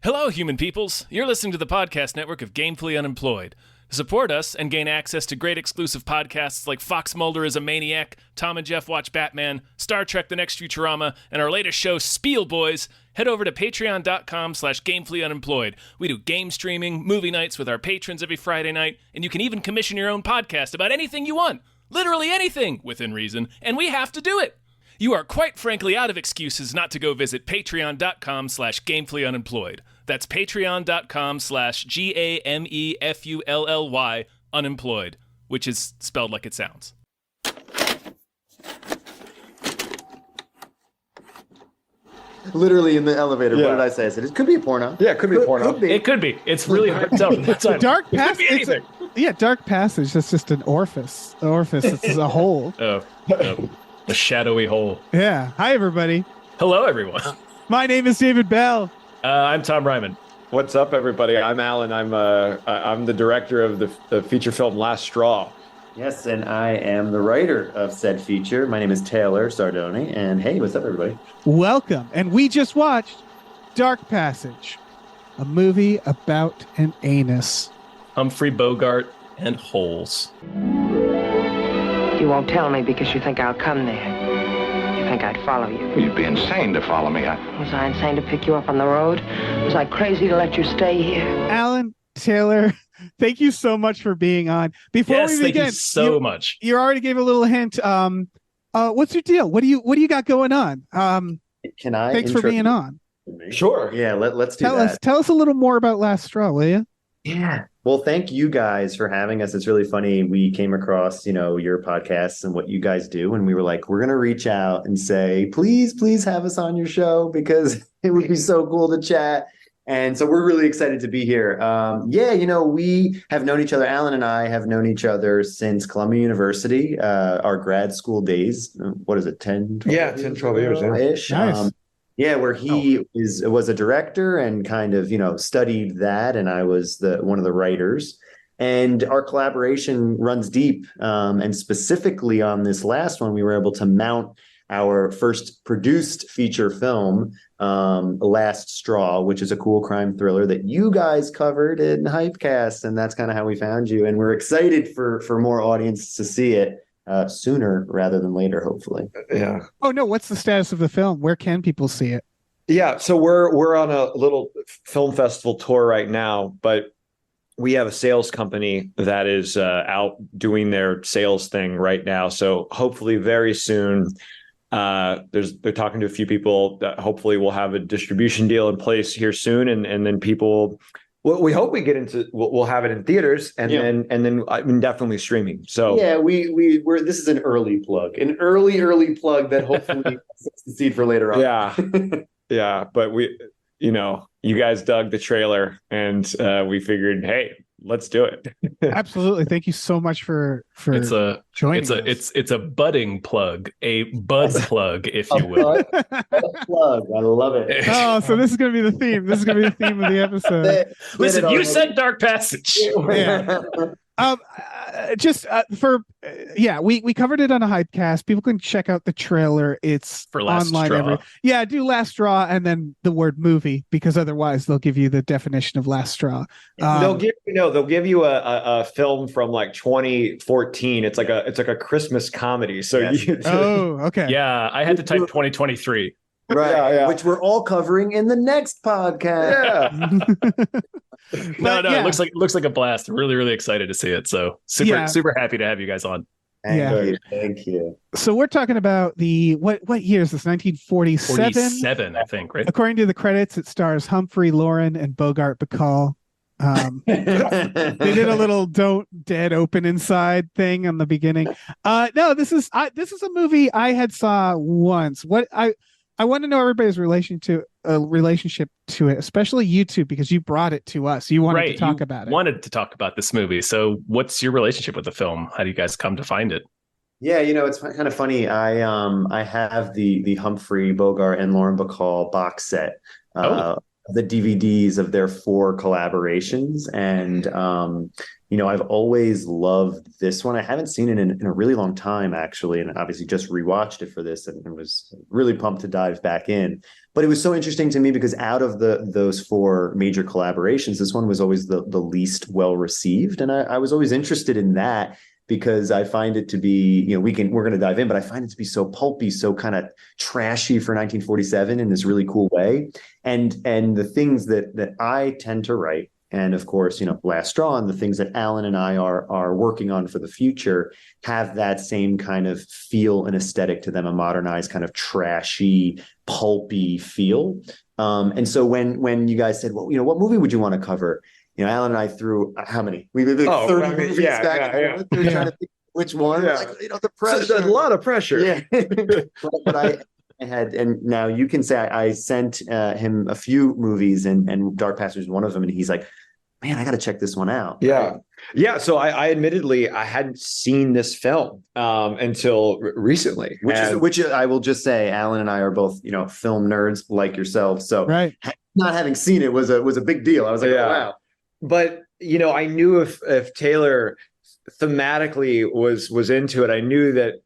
Hello, human peoples. You're listening to the podcast network of Gamefully Unemployed. To support us and gain access to great exclusive podcasts like Fox Mulder is a Maniac, Tom and Jeff Watch Batman, Star Trek The Next Futurama, and our latest show, Spiel Boys, head over to patreon.com/gamefullyunemployed. We do game streaming, movie nights with our patrons every Friday night, and you can even commission your own podcast about anything you want. Literally anything, within reason, and we have to do it. You are quite frankly out of excuses not to go visit patreon.com/gamefullyunemployed. That's patreon.com/GAMEFULLY unemployed, which is spelled like it sounds. Literally in the elevator. Yeah. What did I say? I said it could be a porno. Yeah, it could be a porno. It could be. It's really hard to tell. Dark Passage. Dark Passage. That's just an orifice. The orifice. It's a hole. Oh, a shadowy hole. Yeah. Hi, everybody. Hello, everyone. My name is David Bell. I'm Tom Ryman. What's up, everybody? I'm Alan. I'm the director of the feature film Last Straw. Yes, and I am the writer of said feature. My name is Taylor Sardoni, and hey, what's up, everybody? Welcome. And we just watched Dark Passage, a movie about an anus. Humphrey Bogart and holes. You won't tell me because you think I'll come there. You think I'd follow you. You'd be insane to follow me. Was I insane to pick you up on the road? Was I crazy to let you stay here? Alan, Taylor, thank you so much for being on. Before we begin, thank you so much. You already gave a little hint. What's your deal? What do you got going on? Can I? Thanks for being on. Sure. Yeah, let's do that. Tell us a little more about Last Straw, will you? Yeah. Well, thank you guys for having us. It's really funny. We came across, your podcasts and what you guys do, and we were like, we're going to reach out and say, please have us on your show because it would be so cool to chat. And so we're really excited to be here. We have known each other. Alan and I have known each other since Columbia University, our grad school days. What is it, 10, 12 10, 12 years ish. Nice. Where he was a director and kind of, studied that. And I was one of the writers. And our collaboration runs deep. And specifically on this last one, we were able to mount our first produced feature film, Last Straw, which is a cool crime thriller that you guys covered in Hypecast. And that's kind of how we found you. And we're excited for more audience to see it. Sooner rather than later, hopefully. Yeah. Oh no! What's the status of the film? Where can people see it? Yeah, so we're on a little film festival tour right now, but we have a sales company that is out doing their sales thing right now. So hopefully, very soon, they're talking to a few people that hopefully we'll have a distribution deal in place here soon, and then people. Well, we hope we get into. We'll have it in theaters, and then I mean definitely streaming. So yeah, we're this is an early plug, early plug that hopefully sets the seed for later on. Yeah, but you guys dug the trailer, and we figured, hey, let's do it. Absolutely, thank you so much for joining us. It's a budding plug, a bud plug, if you will. Plug, I love it. Oh, so this is going to be the theme. This is going to be the theme of the episode. Listen, you said Dark Passage. Yeah. We covered it on a Hypecast. People can check out the trailer. It's for Last online. Straw. Do Last Straw and then the word movie, because otherwise they'll give you the definition of Last Straw. They'll give you a film from like 2014. It's like a Christmas comedy. So okay. Yeah, I had to type 2023. Right, yeah. Which we're all covering in the next podcast. Yeah. No, it looks like a blast. Really, really excited to see it. So super happy to have you guys on. Thank you. So we're talking about the what year is this? 1947? 47, I think, right? According to the credits, it stars Humphrey, Lauren, and Bogart Bacall. They did a little "Don't Dead Open Inside" thing on the beginning. No, this is a movie I had saw once. I want to know everybody's relationship to it, especially you two, because you brought it to us. You wanted to talk about it. Wanted to talk about this movie. So what's your relationship with the film? How do you guys come to find it? Yeah, it's kind of funny. I have the Humphrey Bogart and Lauren Bacall box set the DVDs of their 4 collaborations, and I've always loved this one. I haven't seen it in a really long time, actually, and obviously just rewatched it for this, and was really pumped to dive back in. But it was so interesting to me because out of those 4 major collaborations, this one was always the least well received, and I was always interested in that, because I find it to be, we're going to dive in, but I find it to be so pulpy, so kind of trashy for 1947 in this really cool way. And the things that I tend to write, and of course, Last Straw, and the things that Alan and I are working on for the future, have that same kind of feel and aesthetic to them, a modernized kind of trashy, pulpy feel. And so when you guys said, well, what movie would you want to cover? Alan and I threw how many? We did 30 movies back and forth. We were trying to think which one. Yeah. The pressure. So a lot of pressure. Yeah. but I had, and now you can say I sent him a few movies, and Dark Passage is one of them, and he's like, man, I got to check this one out. Yeah. Yeah. So I admittedly, I hadn't seen this film until recently. Which I will just say, Alan and I are both, film nerds like yourself. So not having seen it was a big deal. I was like, oh, wow. But I knew if Taylor thematically was into it, I knew that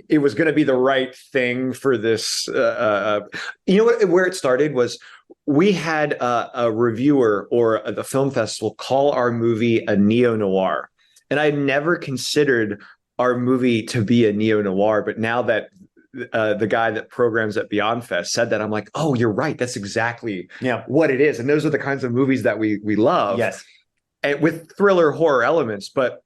it was going to be the right thing for this. Where it started was we had a reviewer or the film festival call our movie a neo-noir, and I never considered our movie to be a neo-noir. But now that the guy that programs at Beyond Fest said that, I'm like, oh, you're right. That's exactly what it is. And those are the kinds of movies that we love. Yes. And with thriller horror elements. But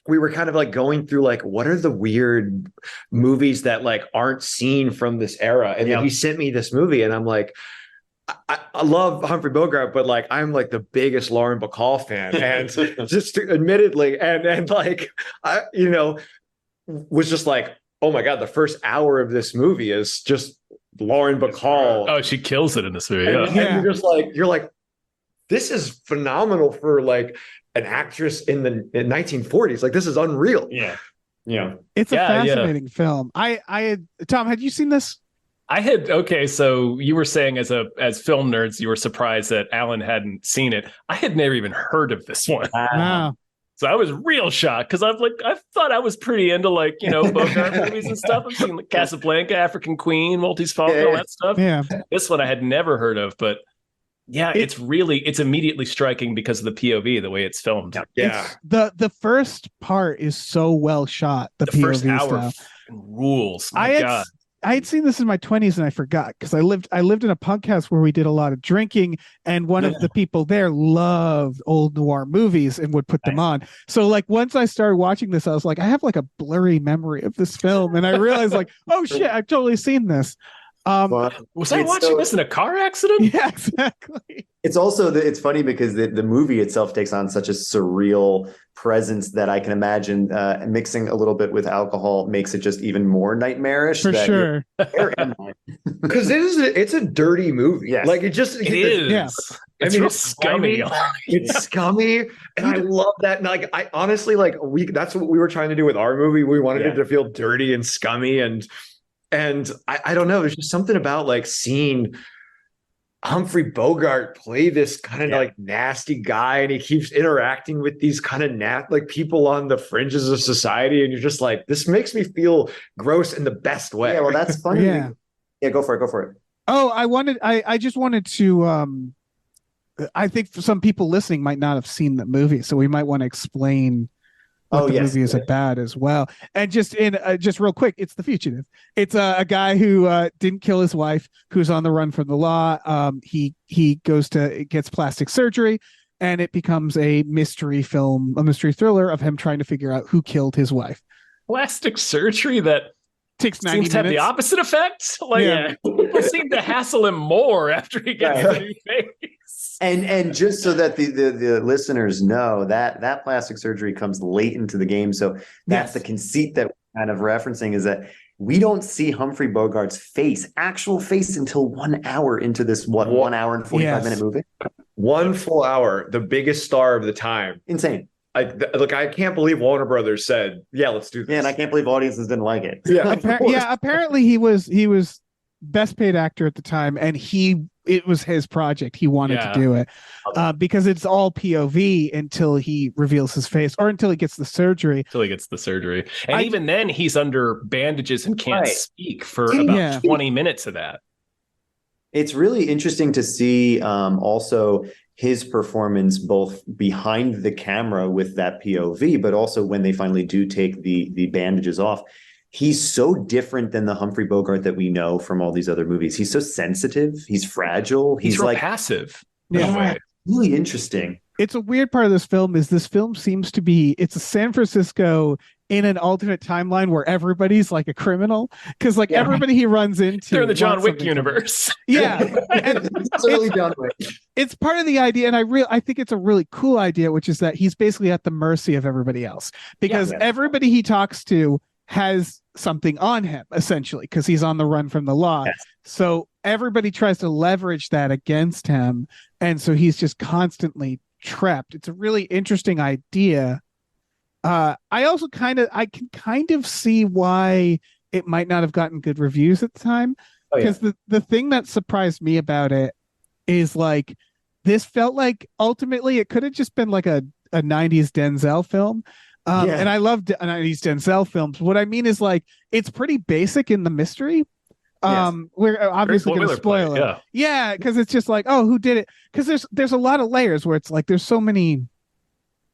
we were kind of like going through like, what are the weird movies that like aren't seen from this era? And then he sent me this movie, and I'm like, I love Humphrey Bogart, but like I'm like the biggest Lauren Bacall fan, and just admittedly, and like I was just like, oh my God, the first hour of this movie is just Lauren Bacall. Oh, she kills it in this movie. And you're like, this is phenomenal for like an actress in the 1940s. Like, this is unreal. Yeah. It's a fascinating film. Tom, had you seen this? I had. Okay, so you were saying as film nerds, you were surprised that Alan hadn't seen it. I had never even heard of this one. Wow. So I was real shocked, because I thought I was pretty into like, Bogart movies and stuff. I've seen like Casablanca, African Queen, Maltese Falcon, all that stuff. Yeah. This one I had never heard of, but it's immediately striking because of the POV, the way it's filmed. Yeah. The first part is so well shot. The POV first hour stuff rules. My God. I had seen this in my 20s and I forgot, because I lived in a podcast where we did a lot of drinking, and one of the people there loved old noir movies and would put them on. So like once I started watching this, I was like, I have like a blurry memory of this film, and I realized like, oh shit, I've totally seen this. Was I watching this in a car accident? Yeah, exactly. It's also it's funny because the movie itself takes on such a surreal presence that I can imagine mixing a little bit with alcohol makes it just even more nightmarish. For sure. Because it's a dirty movie. Yes. Like it is. Yeah. It's real scummy. It's scummy, and I love that. And like, I honestly that's what we were trying to do with our movie. We wanted it to feel dirty and scummy, and I don't know. There's just something about like seeing Humphrey Bogart play this kind of like nasty guy, and he keeps interacting with these kind of like people on the fringes of society, and you're just like, this makes me feel gross in the best way. Yeah, well, that's funny. Yeah, go for it. Oh, I just wanted to. I think some people listening might not have seen the movie, so we might want to explain what the movie is about as well. And just real quick, it's The Fugitive. It's a guy who didn't kill his wife, who's on the run from the law. He gets plastic surgery, and it becomes a mystery film, a mystery thriller of him trying to figure out who killed his wife. Plastic surgery that takes 90 seems to have the opposite effect. Like people seem to hassle him more after he gets the new face. And just so that the listeners know, that plastic surgery comes late into the game. So that's the conceit that we're kind of referencing, is that we don't see Humphrey Bogart's actual face until 1 hour into this 1 hour and 45-minute movie. 1 full hour, the biggest star of the time. Insane. I can't believe Warner Brothers said, "Yeah, let's do this." Yeah, and I can't believe audiences didn't like it. Yeah, apparently he was best paid actor at the time, and he it was his project. He wanted to do it because it's all POV until he reveals his face or until he gets the surgery. And even then he's under bandages and can't speak for about 20 minutes of that. It's really interesting to see also his performance both behind the camera with that POV, but also when they finally do take the bandages off. He's so different than the Humphrey Bogart that we know from all these other movies. He's so sensitive. He's fragile. He's real like passive. Yeah, really interesting. It's a weird part of this film is this film seems to be, it's a San Francisco in an alternate timeline where everybody's like a criminal. Cause like everybody he runs into. They're in the John Wick universe. Yeah. And it's part of the idea. And I think it's a really cool idea, which is that he's basically at the mercy of everybody else because everybody he talks to has something on him essentially because he's on the run from the law. So everybody tries to leverage that against him. And so he's just constantly trapped. It's a really interesting idea. I can kind of see why it might not have gotten good reviews at the time. Because the thing that surprised me about it is like this felt like ultimately it could have just been like a 90s Denzel film. And I love 90s Denzel films. What I mean is like it's pretty basic in the mystery. We're obviously going to spoil it. Yeah, because it's just like, oh, who did it? Because there's a lot of layers where it's like there's so many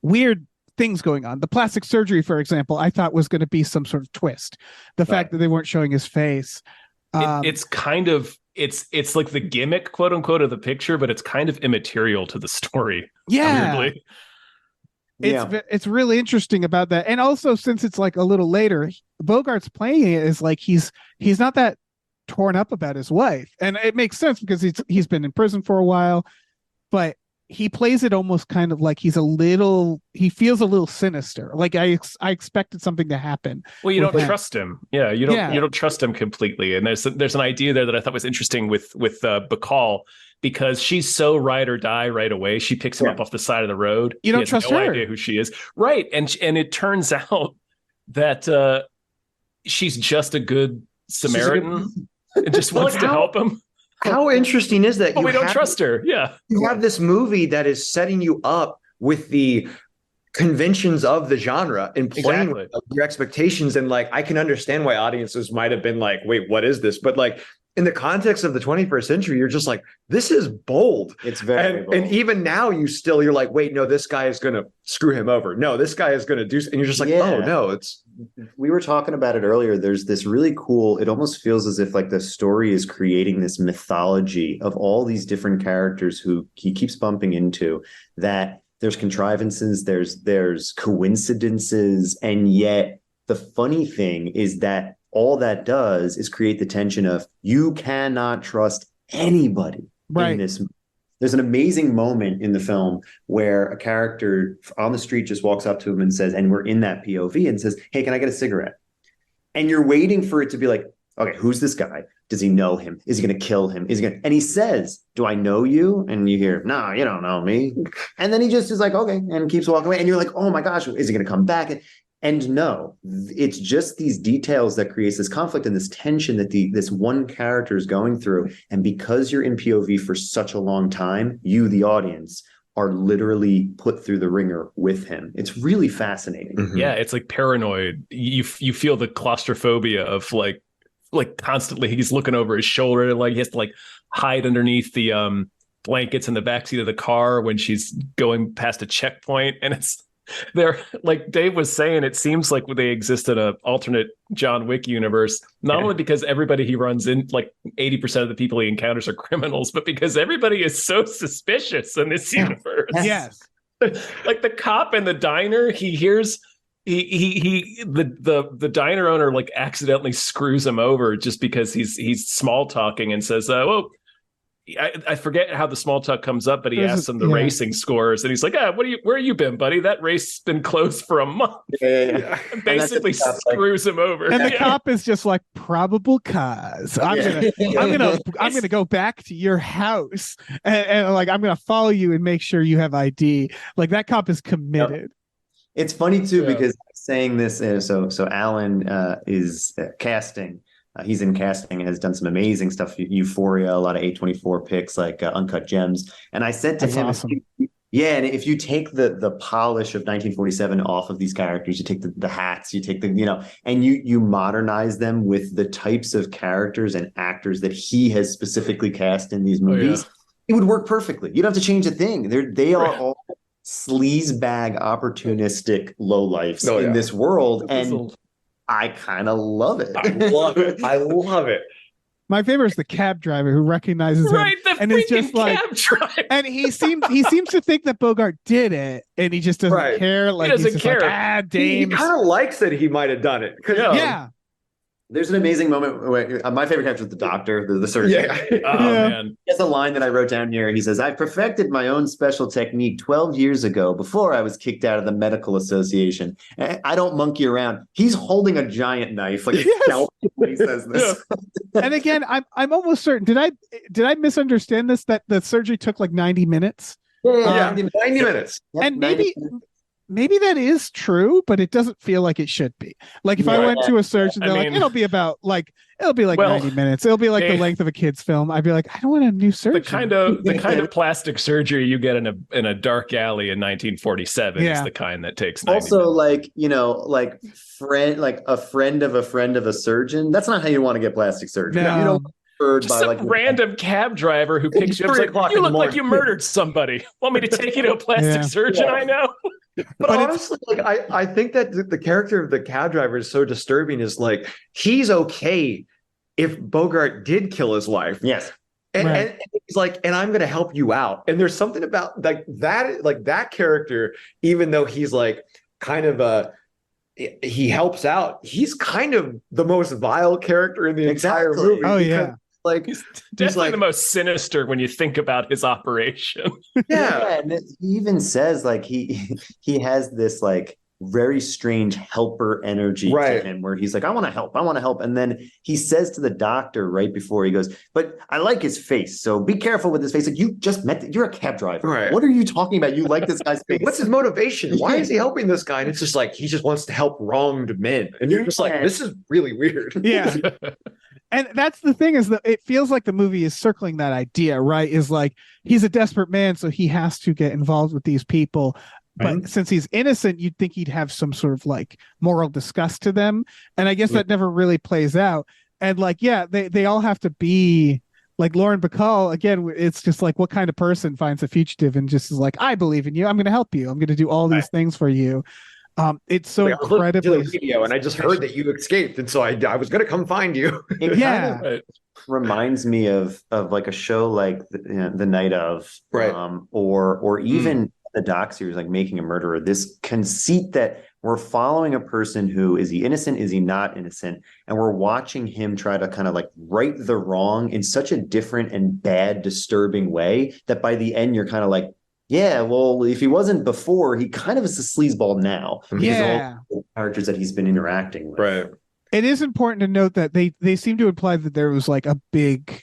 weird things going on. The plastic surgery, for example, I thought was going to be some sort of twist. The fact that they weren't showing his face. It's kind of it's like the gimmick, quote unquote, of the picture, but it's kind of immaterial to the story. Yeah. Weirdly. It's really interesting about that. And also since it's like a little later, Bogart's playing it is like he's not that torn up about his wife. And it makes sense because he's been in prison for a while, but he plays it almost kind of like he feels a little sinister. Like I expected something to happen. Well, you don't trust him. Yeah, you don't trust him completely. And there's an idea there that I thought was interesting with Bacall, because she's so ride or die right away. She picks him up off the side of the road. You don't trust her. Idea who she is, right? And it turns out that she's just a good Samaritan and just wants to help him. How interesting is that? Oh, we don't trust her. Yeah. You have this movie that is setting you up with the conventions of the genre and playing with your expectations. And like, I can understand why audiences might have been like, wait, what is this? But like in the context of the 21st century, you're just like, this is bold. It's very bold. And even now you're like, wait, no, this guy is going to screw him over. No, this guy is going to do, and you're just like, oh no, we were talking about it earlier. There's this really cool, it almost feels as if like the story is creating this mythology of all these different characters who he keeps bumping into, that there's contrivances, there's coincidences. And yet the funny thing is that all that does is create the tension of you cannot trust anybody in this. There's an amazing moment in the film where a character on the street just walks up to him and says, and we're in that POV, and says, hey, can I get a cigarette? And you're waiting for it to be like, okay, who's this guy? Does he know him? Is he going to kill him? And he says, do I know you? And you hear, no, you don't know me. And then he just is like, okay, and keeps walking away. And you're like, oh my gosh, is he going to come back? And no, it's just these details that creates this conflict and this tension that this one character is going through. And because you're in POV for such a long time, you, the audience, are literally put through the ringer with him. It's really fascinating. Mm-hmm. Yeah, it's like paranoid. You feel the claustrophobia of like constantly he's looking over his shoulder, like he has to like hide underneath the blankets in the backseat of the car when she's going past a checkpoint, and it's. They're like Dave was saying, it seems like they exist in an alternate John Wick universe, not only because everybody he runs in, like 80% of the people he encounters are criminals, but because everybody is so suspicious in this universe. Yes. Like the cop in the diner, he hears the diner owner like accidentally screws him over just because he's small talking and says, well, I forget how the small talk comes up, but he asks him the racing scores, and he's like, where you been, buddy? That race's been closed for a month. Basically screws him over. And the cop is just like, probable cause. I'm gonna go back to your house and like I'm gonna follow you and make sure you have ID. Like that cop is committed. Yep. It's funny too because saying this, so Alan is casting He's in casting and has done some amazing stuff. Euphoria, a lot of A24 picks like Uncut Gems. And I said to That's him, awesome. yeah, and if you take the polish of 1947 off of these characters, you take the hats, you take and you modernize them with the types of characters and actors that he has specifically cast in these movies, it would work perfectly. You don't have to change a thing. They are all sleazebag, opportunistic lowlifes in this world, and I kind of love it. I love it. I love it. My favorite is the cab driver who recognizes him and is just like, and he seems to think that Bogart did it, and he just doesn't care. Like, he doesn't care. Like, He kind of likes that he might have done it. Yeah. There's an amazing moment where my favorite character is the doctor, the surgeon. Yeah. Man. He has a line that I wrote down here. He says, "I perfected my own special technique 12 years ago before I was kicked out of the medical association. I don't monkey around." He's holding a giant knife, like a scalpel when he says this. And again, I'm almost certain. Did I misunderstand this? That the surgery took like 90 minutes? 90 minutes. Yep, And 90 maybe that is true, but it doesn't feel like it should be. Like if I went to a surgeon, they're like, it'll be like 90 minutes. It'll be like the length of a kid's film. I'd be like, I don't want a new surgeon. The kind of plastic surgery you get in a dark alley in 1947 is the kind that takes 90 also minutes. like a friend of a surgeon. That's not how you want to get plastic surgery. No. You don't Just some random cab driver who picks you up. Like, you look like you murdered somebody. Want me to take you to a plastic surgeon? I know. But honestly, like I think that the character of the cab driver is so disturbing. Is like he's okay if Bogart did kill his wife. Yes. And he's like, and I'm going to help you out. And there's something about that character, even though he's like kind of he helps out. He's kind of the most vile character in the entire movie. Oh yeah. Like he's definitely the most sinister when you think about his operation. Yeah, and he even says like he has this like very strange helper energy to him where he's like, I want to help. And then he says to the doctor right before he goes, but I like his face, so be careful with his face. Like, you just you're a cab driver. Right. What are you talking about? You like this guy's face. What's his motivation? Why is he helping this guy? And it's just like, he just wants to help wronged men. And you're just like, this is really weird. Yeah. And that's the thing, is that it feels like the movie is circling that idea, right? Is like, he's a desperate man, so he has to get involved with these people. But since he's innocent, you'd think he'd have some sort of like moral disgust to them. And I guess that never really plays out. And like, they all have to be like Lauren Bacall. Again, it's just like, what kind of person finds a fugitive and just is like, I believe in you. I'm going to help you. I'm going to do all these things for you. It's so incredibly video, and I just heard that you escaped, and so I was going to come find you. It kind of reminds me of like a show like the Night Of, or even the doc series like Making a Murderer. This conceit that we're following a person who, is he innocent, is he not innocent, and we're watching him try to kind of like right the wrong in such a different and bad, disturbing way that by the end you're kind of like, yeah, well, if he wasn't before, he kind of is a sleazeball now. Yeah. All the characters that he's been interacting with. Right. It is important to note that they seem to imply that there was like a big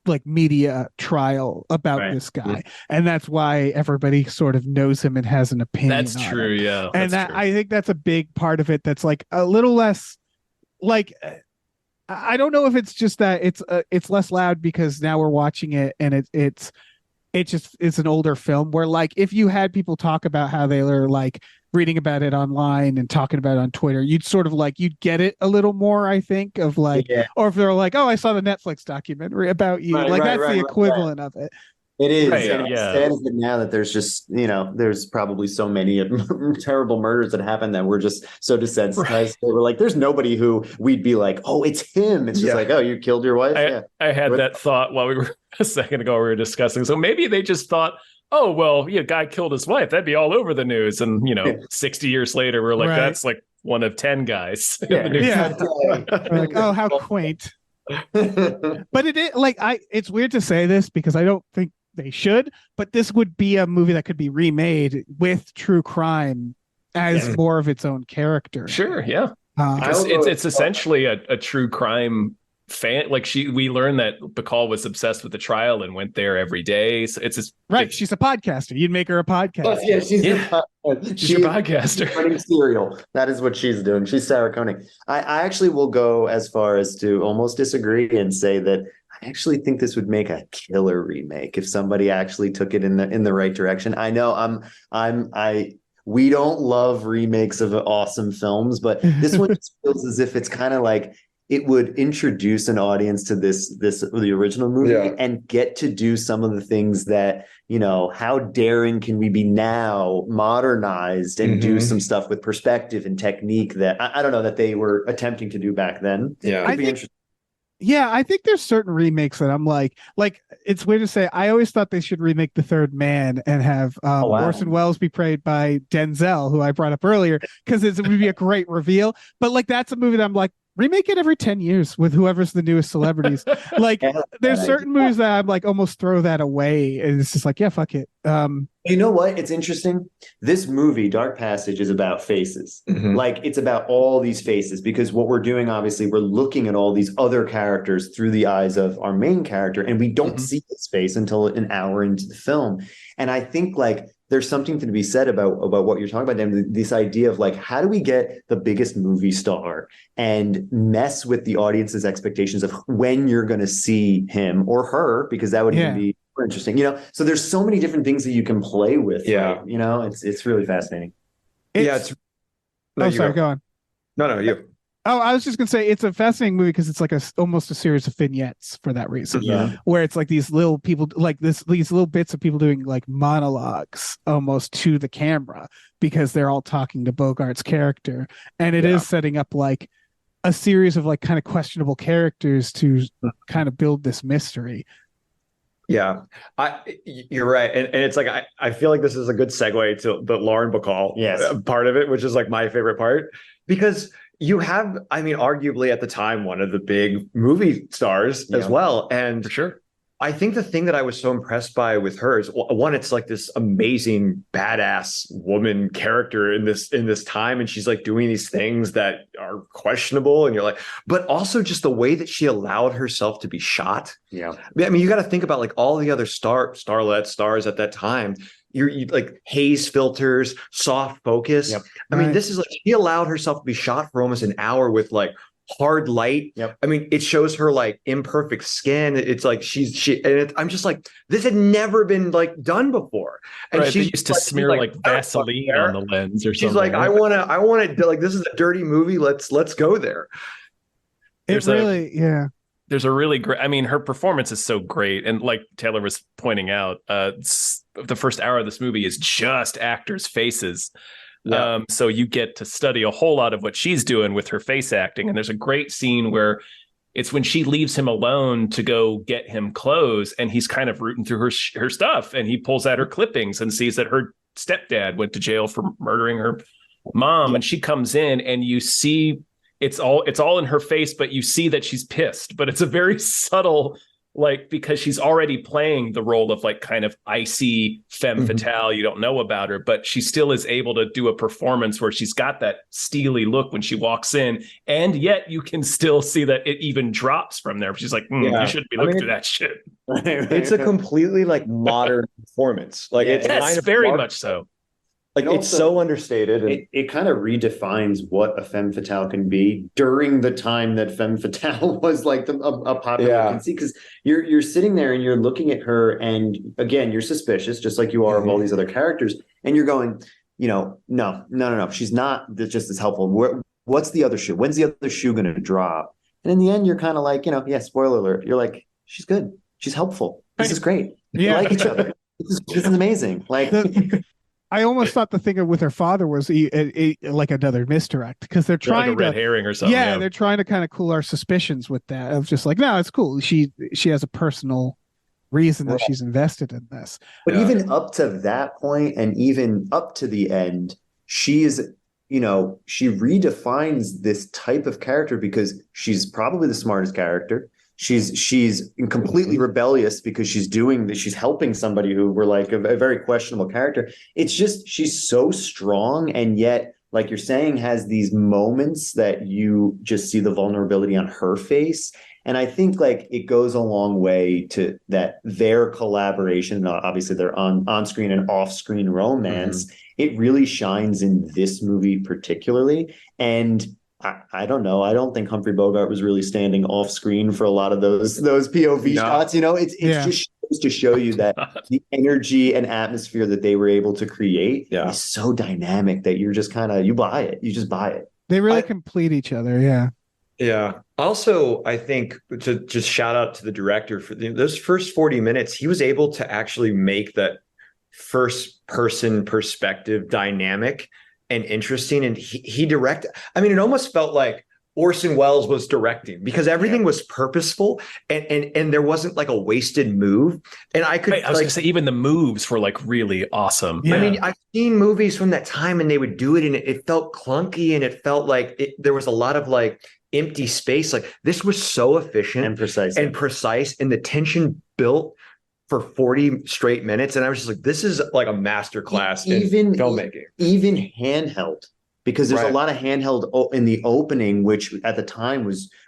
like media trial about this guy. And that's why everybody sort of knows him and has an opinion. That's true, yeah. And I think that's a big part of it. That's like a little less like, I don't know if it's just that it's less loud because now we're watching it and it's an older film where like if you had people talk about how they were like reading about it online and talking about it on Twitter, you'd sort of like, you'd get it a little more, I think, of like, or if they're like, oh, I saw the Netflix documentary about you, that's the equvalent of it. It is. And it's sad as it now that there's just, there's probably so many terrible murders that happen that we're just so desensitized. We're like, there's nobody who we'd be like, oh, it's him. It's just like, oh, you killed your wife? I had that thought while we were a second ago, we were discussing. So maybe they just thought, oh, well, guy killed his wife. That'd be all over the news. And, 60 years later, we're like, that's like one of 10 guys. We're like, oh, how quaint. But it is like, it's weird to say this because I don't think they should, but this would be a movie that could be remade with true crime as more of its own character. Sure, yeah. It's essentially a true crime fan. Like we learned that Bacall was obsessed with the trial and went there every day. So it's she's a podcaster. You'd make her a podcaster. She's a She's your podcaster. She's running cereal. That is what she's doing. She's Sarah Koenig. I actually will go as far as to almost disagree and say that I actually think this would make a killer remake if somebody actually took it in the right direction. I know we don't love remakes of awesome films, but this one just feels as if it's kind of like it would introduce an audience to the original movie and get to do some of the things that, how daring can we be now, modernized, and do some stuff with perspective and technique that I don't know that they were attempting to do back then. Yeah. It'd be interesting. Yeah, I think there's certain remakes that I'm like it's weird to say. I always thought they should remake The Third Man and have Orson Welles be played by Denzel, who I brought up earlier, because it would be a great reveal. But like that's a movie that I'm like, remake it every 10 years with whoever's the newest celebrities. Like there's certain movies that I'm like almost throw that away, and it's just like, yeah, fuck it. You know what? It's interesting. This movie, Dark Passage, is about faces. Like it's about all these faces, because what we're doing, obviously, we're looking at all these other characters through the eyes of our main character, and we don't see his face until an hour into the film. And I think like there's something to be said about what you're talking about, Dan, this idea of like, how do we get the biggest movie star and mess with the audience's expectations of when you're going to see him or her, because that would even be more interesting, so there's so many different things that you can play with. Right? It's really fascinating. Go on. No, you. Oh, I was just gonna say it's a fascinating movie because it's like almost a series of vignettes for that reason. Where it's like these little people, like these little bits of people doing like monologues almost to the camera, because they're all talking to Bogart's character, and it is setting up like a series of like kind of questionable characters to kind of build this mystery. Yeah, you're right. And it's like, I feel like this is a good segue to the Lauren Bacall part of it, which is like my favorite part, because you have, I mean, arguably at the time, one of the big movie stars as well. And for sure, I think the thing that I was so impressed by with her is, one, it's like this amazing badass woman character in this time, and she's like doing these things that are questionable, and you're like, but also just the way that she allowed herself to be shot. I mean, you got to think about like all the other stars at that time. You like haze filters, soft focus. I mean, this is like, she allowed herself to be shot for almost an hour with like hard light. I mean, it shows her like imperfect skin. It's like I'm just like, this had never been like done before. And she used to smear like Vaseline on the lens or something. She's like, I want to like, this is a dirty movie. Let's go there. There's a really great, I mean, her performance is so great. And like Taylor was pointing out, the first hour of this movie is just actors' faces. So you get to study a whole lot of what she's doing with her face acting. And there's a great scene where it's when she leaves him alone to go get him clothes, and he's kind of rooting through her stuff, and he pulls out her clippings and sees that her stepdad went to jail for murdering her mom. And she comes in, and you see it's all in her face, but you see that she's pissed, but it's a very subtle, like, because she's already playing the role of like kind of icy femme fatale. You don't know about her, but she still is able to do a performance where she's got that steely look when she walks in, and yet you can still see that it even drops from there. She's like, you shouldn't be looking through that shit. It's a completely like modern performance. Like it's kind of very much so. Like it's so understated. And it kind of redefines what a femme fatale can be during the time that femme fatale was like a popular conceit. Because you're sitting there and you're looking at her, and again, you're suspicious, just like you are of all these other characters, and you're going, no, she's not just as helpful. What's the other shoe? When's the other shoe going to drop? And in the end, you're kind of like, spoiler alert. You're like, she's good. She's helpful. This is great. We like each other. This is amazing. Like. I almost thought the thing with her father was like another misdirect, because they're trying like a red herring or something. Yeah, they're trying to kind of cool our suspicions with that, of just like, no, it's cool. She has a personal reason that she's invested in this. But even up to that point, and even up to the end, she is, she redefines this type of character, because she's probably the smartest character. She's completely rebellious because she's doing this. She's helping somebody who were like a very questionable character. It's just, she's so strong, and yet, like you're saying, has these moments that you just see the vulnerability on her face. And I think like it goes a long way to that their collaboration, obviously their on-screen and off-screen romance, it really shines in this movie particularly. And I don't know. I don't think Humphrey Bogart was really standing off screen for a lot of those POV shots. You know, it's just shows to show you that the energy and atmosphere that they were able to create is so dynamic that you're just kind of, you buy it. You just buy it. They really complete each other. Yeah. Yeah. Also, I think to just shout out to the director for those first 40 minutes, he was able to actually make that first person perspective dynamic and interesting. And he directed. I mean, it almost felt like Orson Welles was directing because everything was purposeful and there wasn't like a wasted move. And I was going to say even the moves were like really awesome. Yeah. I mean, I've seen movies from that time and they would do it and it felt clunky and it felt like there was a lot of like empty space. Like this was so efficient and precise and the tension built for 40 straight minutes. And I was just like, this is like a masterclass in filmmaking. Even handheld, because there's a lot of handheld in the opening, which at the time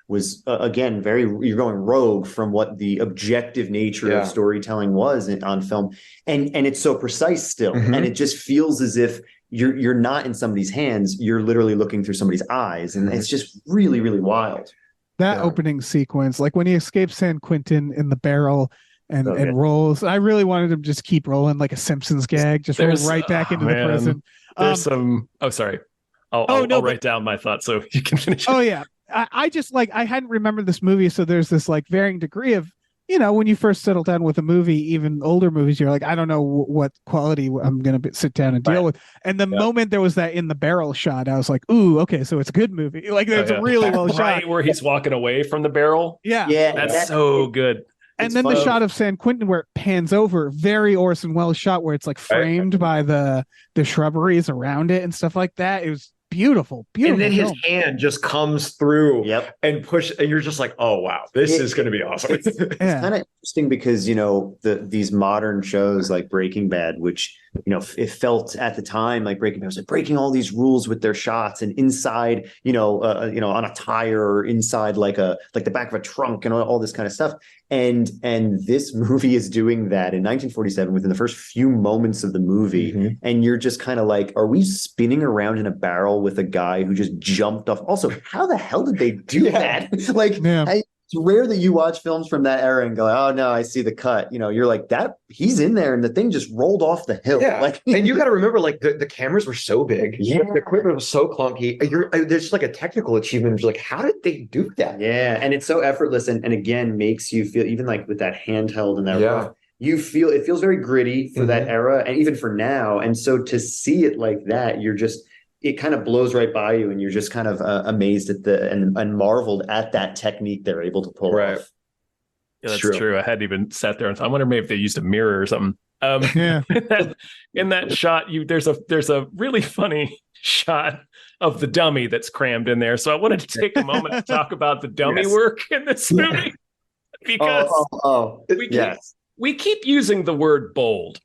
was again, you're going rogue from what the objective nature of storytelling was on film. And it's so precise still. And it just feels as if you're not in somebody's hands, you're literally looking through somebody's eyes. And it's just really, really wild. That opening sequence, like when he escapes San Quentin in the barrel and rolls. I really wanted him to just keep rolling like a Simpsons gag, just roll right back into the prison. There's some. Oh, sorry. I'll write down my thoughts so you can finish. Oh yeah, I just like I hadn't remembered this movie, so there's this like varying degree of when you first settle down with a movie, even older movies, you're like, I don't know what quality I'm gonna sit down and deal with. And the moment there was that in the barrel shot, I was like, ooh, okay, so it's a good movie. Like it's a really well shot. Right where he's walking away from the barrel. Yeah, that's so good. And then the shot of San Quentin where it pans over, very Orson Welles shot where it's like framed by the shrubberies around it and stuff like that. It was beautiful. And then his hand just comes through and and you're just like, oh wow, this is going to be awesome. It's kind of interesting because these modern shows like Breaking Bad, which it felt at the time like Breaking Bad was like breaking all these rules with their shots and inside on a tire or inside like the back of a trunk and all this kind of stuff. And this movie is doing that in 1947 within the first few moments of the movie. And you're just kind of like, are we spinning around in a barrel with a guy who just jumped off? Also, how the hell did they do that? It's rare that you watch films from that era and go, oh no, I see the cut. You're like, that he's in there and the thing just rolled off the hill. Yeah. And you got to remember, like the cameras were so big. Yeah. The equipment was so clunky. There's like a technical achievement. Like, how did they do that? Yeah. And it's so effortless and again, makes you feel even like with that handheld and that rough, it feels very gritty for that era and even for now. And so to see it like that, it kind of blows right by you and you're just kind of amazed at and marveled at that technique they're able to pull off. Yeah, that's true. I hadn't even sat there and thought, I wonder maybe if they used a mirror or something. In that shot, there's a really funny shot of the dummy that's crammed in there. So I wanted to take a moment to talk about the dummy work in this movie because we keep using the word bold.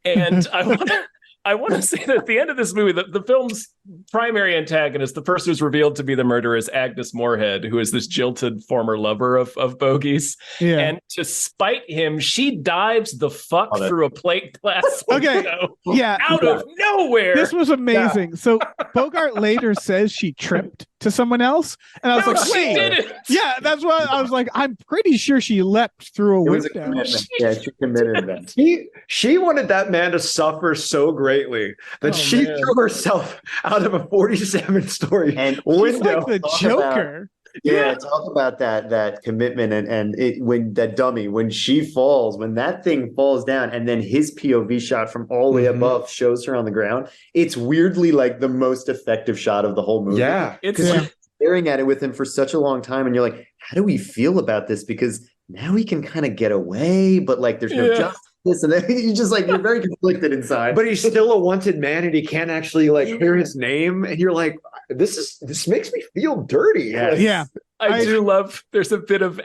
And I want to say that at the end of this movie, the film's primary antagonist, the person who's revealed to be the murderer, is Agnes Moorehead, who is this jilted former lover of Bogey's. Yeah. And to spite him, she dives the fuck through a plate glass window out of nowhere. This was amazing. Yeah. So Bogart later says she tripped to someone else. And I was like, wait. Didn't. Yeah, that's why I was like, I'm pretty sure she leapt through a window. She committed that. She wanted that man to suffer so greatly that she threw herself out of a 47-story window. Like the Joker. Talk about that commitment and when that dummy, when that thing falls down and then his POV shot from all the way above shows her on the ground. It's weirdly like the most effective shot of the whole movie. Yeah. Because you're staring at it with him for such a long time and you're like, how do we feel about this? Because now he can kind of get away, but like there's no justice. And then you're very conflicted inside. But he's still a wanted man and he can't actually like hear his name. And you're like, this makes me feel dirty. Yes. Yeah. I do love. There's a bit of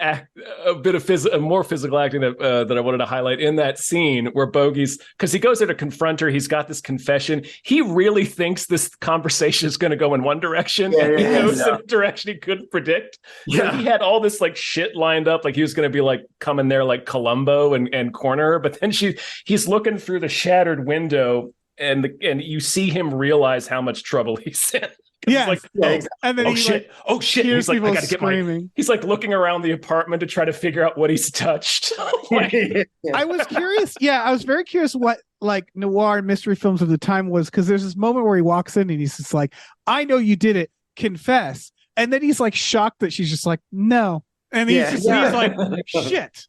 more physical acting that I wanted to highlight in that scene where Bogey's, because he goes there to confront her. He's got this confession. He really thinks this conversation is going to go in one direction, and he goes in a direction he couldn't predict. So he had all this like shit lined up, like he was going to be like coming there like Columbo and corner her. But then he's looking through the shattered window, and you see him realize how much trouble he's in. Yeah, like, and then shit. He's like, I gotta screaming. get he's like looking around the apartment to try to figure out what he's touched. I was curious. Yeah, I was very curious what like noir mystery films of the time was, because there's this moment where he walks in and he's just like, "I know you did it. Confess." And then he's like shocked that she's just like, "No," and he's like, "Shit."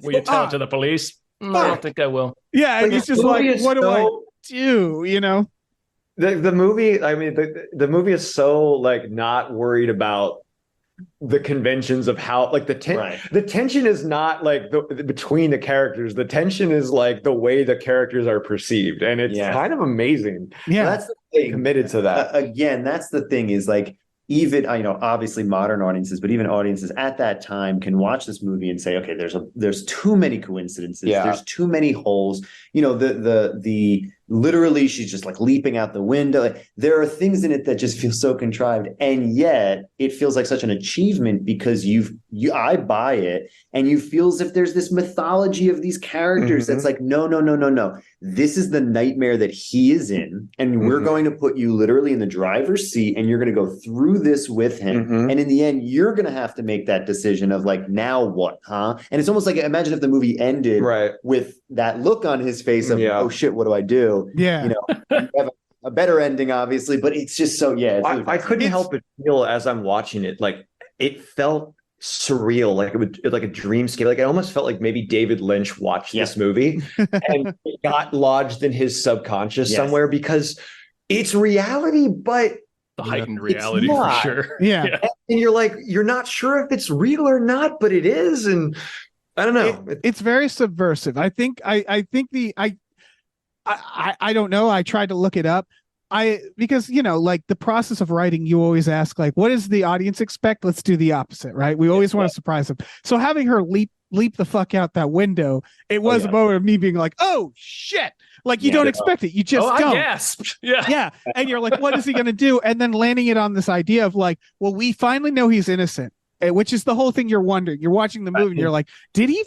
Will you tell it to the police? I don't think I will. Yeah, and he's just like, "What do I do?" You know. The movie, I mean, the movie is so like not worried about the conventions of how like the tension is not like between the characters. The tension is like the way the characters are perceived, and it's kind of amazing. Yeah, that's the thing. Committed to that. Again, that's the thing is like, even obviously modern audiences, but even audiences at that time can watch this movie and say, okay, there's too many coincidences. There's too many holes. The literally she's just like leaping out the window. Like, there are things in it that just feel so contrived, and yet it feels like such an achievement because I buy it, and you feel as if there's this mythology of these characters that's like, no. This is the nightmare that he is in, and we're going to put you literally in the driver's seat, and you're going to go through this with him. And in the end, you're going to have to make that decision of like, now what, huh? And it's almost like, imagine if the movie ended with that look on his face of, oh shit, what do I do? Yeah. You have a better ending, obviously, but it's just so, it's really I couldn't help but feel as I'm watching it, like it felt surreal, like like a dreamscape. Like it almost felt like maybe David Lynch watched this movie and it got lodged in his subconscious somewhere, because it's reality, but the heightened reality for sure. Yeah. And you're like, you're not sure if it's real or not, but it is. And I don't know. It's very subversive. I think I don't know. I tried to look it up. Because like the process of writing, you always ask like, what does the audience expect? Let's do the opposite, right? We always want to surprise them. So having her leap the fuck out that window, it was a moment of me being like, oh shit. Like you don't expect it. You just don't. I gasped. Yeah. And you're like, what is he going to do? And then landing it on this idea of like, well, we finally know he's innocent, which is the whole thing you're wondering. You're watching the movie and you're like, did he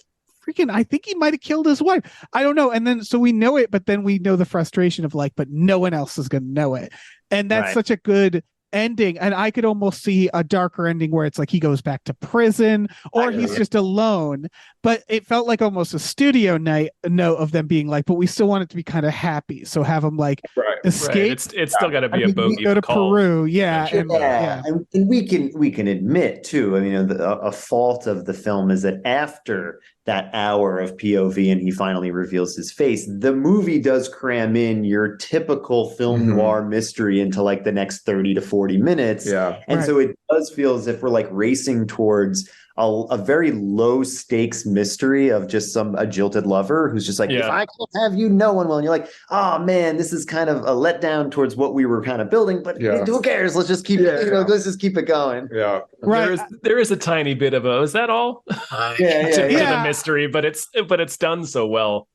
I think he might have killed his wife. I don't know. And then, so we know it, but then we know the frustration of like, but no one else is going to know it. And that's such a good ending. And I could almost see a darker ending where it's like he goes back to prison or he's just alone. But it felt like almost a studio note of them being like, but we still want it to be kind of happy. So have him like escape. It's still got to be a bogey. Go to call. Peru. And we can admit too, I mean, a fault of the film is that after that hour of POV and he finally reveals his face, the movie does cram in your typical film noir mystery into like the next 30 to 40 minutes. And so it does feel as if we're like racing towards a very low stakes mystery of just a jilted lover who's just like, if I can't have you, no one will. And you're like, oh man, this is kind of a letdown towards what we were kind of building, but who cares? Let's just keep let's just keep it going. There is a tiny bit of is that all? To the mystery, but it's done so well.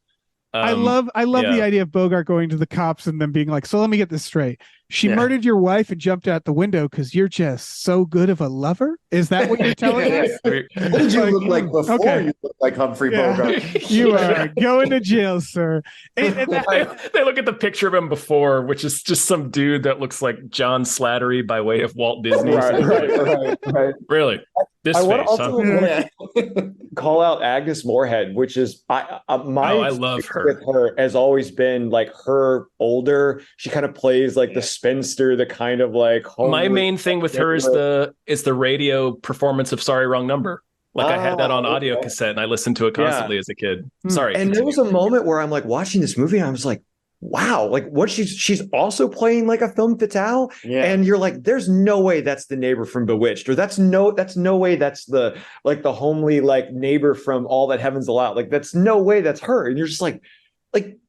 I love the idea of Bogart going to the cops and them being like, so let me get this straight. She murdered your wife and jumped out the window because you're just so good of a lover? Is that what you're telling us? What did you look like before you looked like Humphrey Bogart? You are going to jail, sir. They look at the picture of him before, which is just some dude that looks like John Slattery by way of Walt Disney. Right. Really? This I face, want to call out Agnes Moorehead, which is I love her. With her has always been like her older. She kind of plays like the spinster, the kind of like my main thing with her is the radio performance of Sorry Wrong Number. Like I had that on audio cassette and I listened to it constantly as a kid. Sorry. And there was a moment where I'm like watching this movie and I was like, wow, like what she's also playing like a femme fatale. And you're like, there's no way that's the neighbor from Bewitched, or that's no way that's the like the homely like neighbor from All That Heaven's Allowed. Like that's no way that's her. And you're just like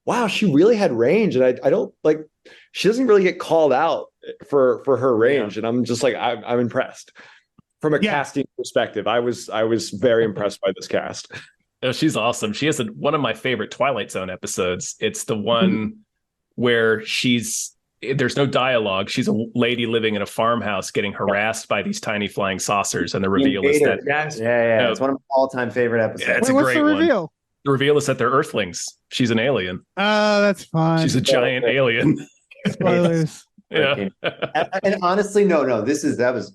wow, she really had range. And I don't like, she doesn't really get called out for her range. And I'm just like, I'm impressed. from a casting perspective, I was very impressed by this cast. Oh, she's awesome. She has one of my favorite Twilight Zone episodes. It's the one where there's no dialogue. She's a lady living in a farmhouse getting harassed by these tiny flying saucers, and the reveal is that yeah, it's one of my all-time favorite episodes. Yeah, it's what's the reveal? One. The reveal is that they're Earthlings. She's an alien. Oh, that's fun. She's a giant alien. Spoilers. Yeah. And honestly, no,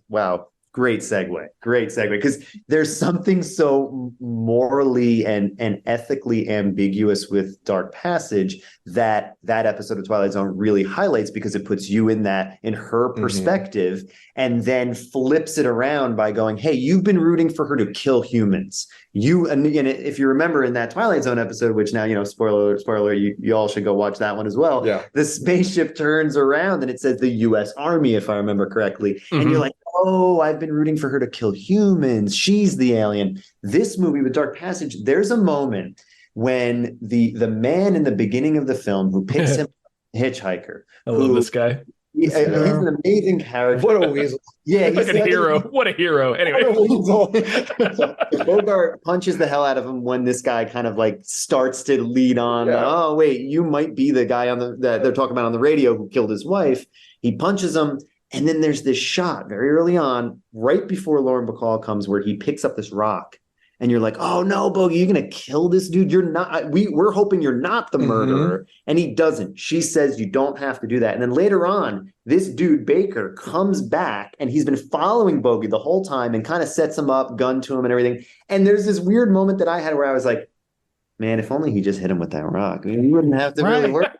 wow. Great segue, because there's something so morally and ethically ambiguous with Dark Passage that episode of Twilight Zone really highlights, because it puts you in her perspective, and then flips it around by going, hey, you've been rooting for her to kill humans. And if you remember in that Twilight Zone episode, which now, spoiler, you all should go watch that one as well. Yeah. The spaceship turns around and it says the U.S. Army, if I remember correctly. And you're like, oh, I've been rooting for her to kill humans. She's the alien. This movie with Dark Passage, there's a moment when the man in the beginning of the film who picks him hitchhiker. I love this guy. He's an amazing character. What a weasel. Yeah, he's like a hero. What a hero. Anyway. Bogart punches the hell out of him when this guy kind of like starts to lead on. Yeah. Oh, wait, you might be the guy that they're talking about on the radio who killed his wife. He punches him. And then there's this shot very early on, right before Lauren Bacall comes, where he picks up this rock. And you're like, oh, no, Bogey, you're going to kill this dude. You're not. We're hoping you're not the murderer. And he doesn't. She says you don't have to do that. And then later on, this dude, Baker, comes back and he's been following Bogey the whole time and kind of sets him up, gun to him and everything. And there's this weird moment that I had where I was like, man, if only he just hit him with that rock. I mean, you wouldn't have to really work.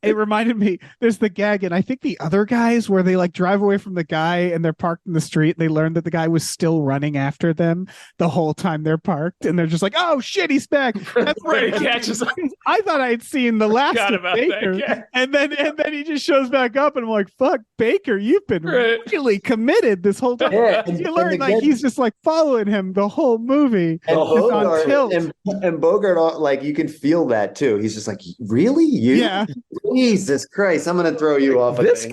It reminded me, there's the gag, and I think the other guys where they like drive away from the guy and they're parked in the street. And they learn that the guy was still running after them the whole time they're parked, and they're just like, "Oh shit, he's back!" That's right. He catches up. I thought I had seen the last of Baker, and then he just shows back up, and I'm like, "Fuck, Baker, you've been really committed this whole time." Yeah, you learn like he's just like following him the whole movie. And Bogart, like you can feel that too. He's just like, "Really, you?" Yeah. Jesus Christ, I'm going to throw you off this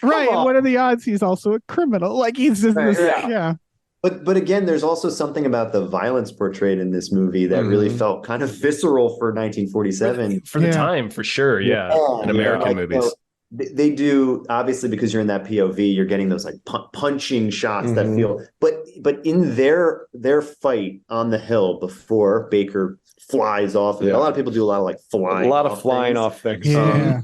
right. And what are the odds he's also a criminal? Like he's just yeah. But again, there's also something about the violence portrayed in this movie that really felt kind of visceral for 1947. For the time, for sure. Yeah. In American movies. So they do, obviously, because you're in that POV, you're getting those like punching shots that feel, but in their fight on the hill before Baker flies off. A lot of people do a lot of like flying. Off things. Yeah.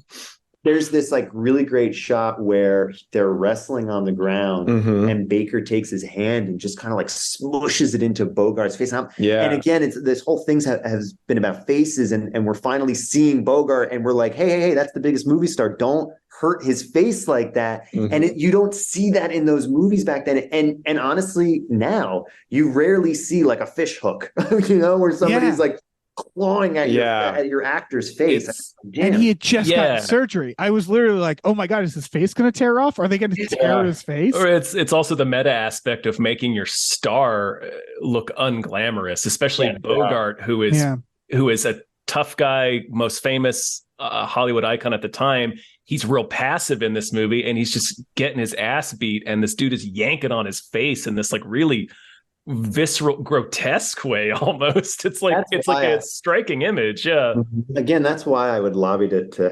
There's this like really great shot where they're wrestling on the ground and Baker takes his hand and just kind of like smooshes it into Bogart's face. And again, it's this whole thing has been about faces, and we're finally seeing Bogart, and we're like, hey, that's the biggest movie star. Don't hurt his face like that. And you don't see that in those movies back then. And honestly, now you rarely see like a fish hook, where somebody's like clawing at your actor's face. And he had just gotten surgery. I was literally like, oh my God, is his face going to tear off? Are they going to tear his face? Or it's also the meta aspect of making your star look unglamorous, especially Bogart, who is a tough guy, most famous Hollywood icon at the time. He's real passive in this movie, and he's just getting his ass beat, and this dude is yanking on his face in this like really visceral, grotesque way almost. It's like a striking image. Again, that's why I would lobby to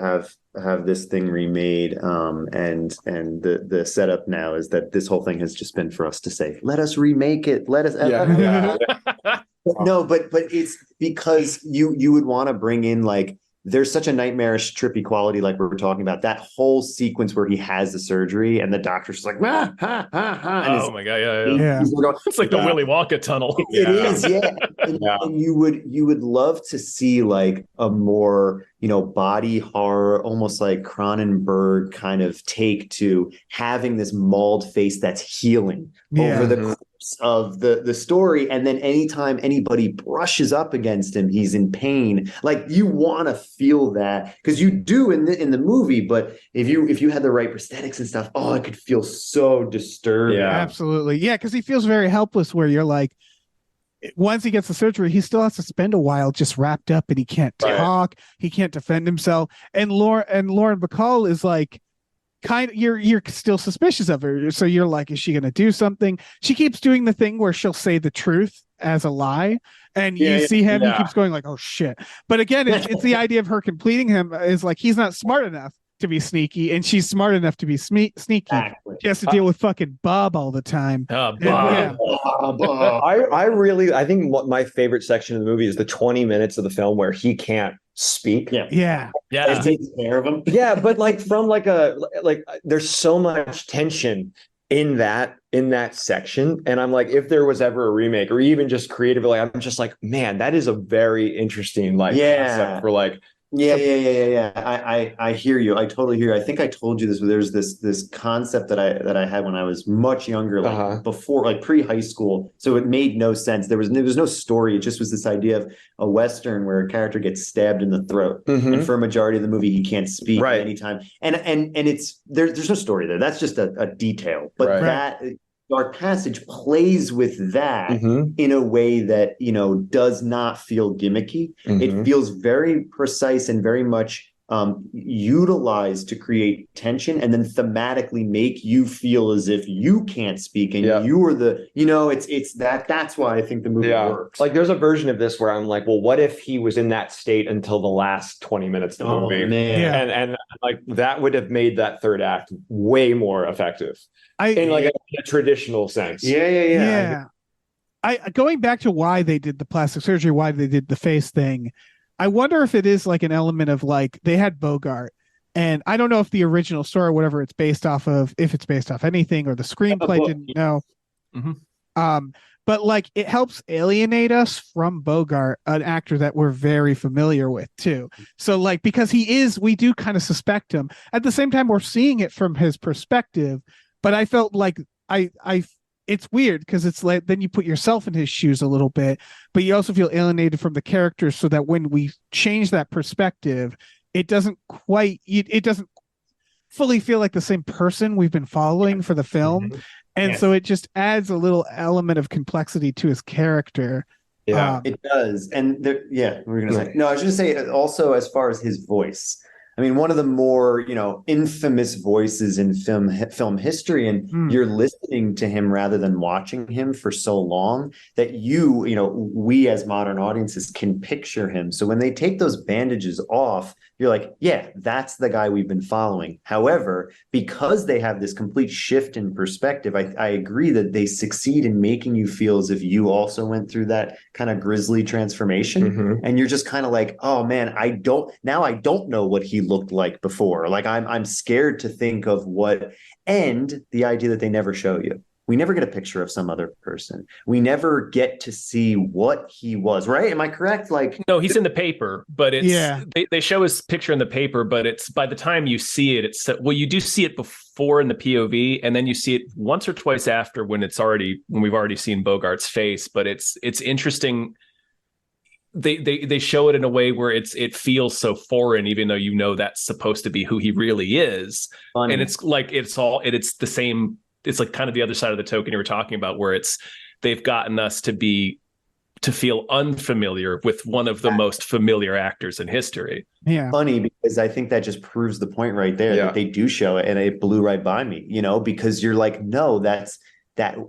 have this thing remade. And the setup now is that this whole thing has just been for us to say, let us remake it. Let us. No, but it's because you would want to bring in like, there's such a nightmarish trippy quality, like we were talking about, that whole sequence where he has the surgery and the doctor's just like, ha, ha, ha. Oh my God. Yeah. It's like the Willy Wonka tunnel. It is. Yeah. And you would love to see like a more, body horror, almost like Cronenberg kind of take to having this mauled face that's healing over the course of the story. And then anytime anybody brushes up against him, he's in pain. Like you want to feel that, because you do in the movie, but if you had the right prosthetics and stuff, it could feel so disturbing. Yeah, absolutely. Yeah, because he feels very helpless, where you're like, once he gets the surgery, he still has to spend a while just wrapped up, and he can't talk, he can't defend himself. And Lauren Bacall is like, kind of you're still suspicious of her. So you're like, is she going to do something? She keeps doing the thing where she'll say the truth as a lie, and you see him, he keeps going like, oh shit. But again, it's the idea of her completing him is like, he's not smart enough to be sneaky, and she's smart enough to be sneaky. Exactly. She has to deal with fucking Bob all the time. Bob. I think what my favorite section of the movie is the 20 minutes of the film where he can't speak. Yeah. It takes care of him. Yeah, but like from like there's so much tension in that section, and I'm like, if there was ever a remake or even just creatively, I'm just like, man, that is a very interesting concept for like. Yeah. I hear you. I totally hear you. I think I told you this, but there's this concept that I had when I was much younger, like before, like pre-high school. So it made no sense. There was no story. It just was this idea of a Western where a character gets stabbed in the throat. And for a majority of the movie, he can't speak at any time. And it's there's no story there. That's just a detail. But that Dark Passage plays with that in a way that, does not feel gimmicky. It feels very precise and very much utilized to create tension, and then thematically make you feel as if you can't speak and you are the, it's that's why I think the movie works. Like there's a version of this where I'm like, well, what if he was in that state until the last 20 minutes of the movie? Man. And like that would have made that third act way more effective. In like a traditional sense. Yeah. I going back to why they did the plastic surgery, why they did the face thing. I wonder if it is like an element of like they had Bogart, and I don't know if the original story, whatever it's based off of, if it's based off anything, or the screenplay didn't know. But like it helps alienate us from Bogart, an actor that we're very familiar with too. So like because we do kind of suspect him. At the same time, we're seeing it from his perspective. But I felt like it's weird because it's like then you put yourself in his shoes a little bit, but you also feel alienated from the characters, so that when we change that perspective, it doesn't fully feel like the same person we've been following for the film. And so it just adds a little element of complexity to his character. Yeah, it does. And we're gonna say no. I was gonna say also as far as his voice. I mean, one of the more, infamous voices in film history, and you're listening to him rather than watching him for so long that we as modern audiences can picture him. So when they take those bandages off, you're like, yeah, that's the guy we've been following. However, because they have this complete shift in perspective, I agree that they succeed in making you feel as if you also went through that kind of grisly transformation. And you're just kind of like, oh man, I don't know what he looked like before. Like I'm scared to think of what, and the idea that they never show you. We never get a picture of some other person. We never get to see what he was, right? Am I correct? Like, no, he's in the paper, but it's they show his picture in the paper, but it's by the time you see it, you do see it before in the POV, and then you see it once or twice after when we've already seen Bogart's face. But it's interesting. They show it in a way where it feels so foreign, even though that's supposed to be who he really is. Funny. And it's like it's the same. It's like kind of the other side of the token you were talking about, where they've gotten us to feel unfamiliar with one of the most familiar actors in history. Yeah. Funny, because I think that just proves the point right there that they do show it, and it blew right by me, because you're like, no, that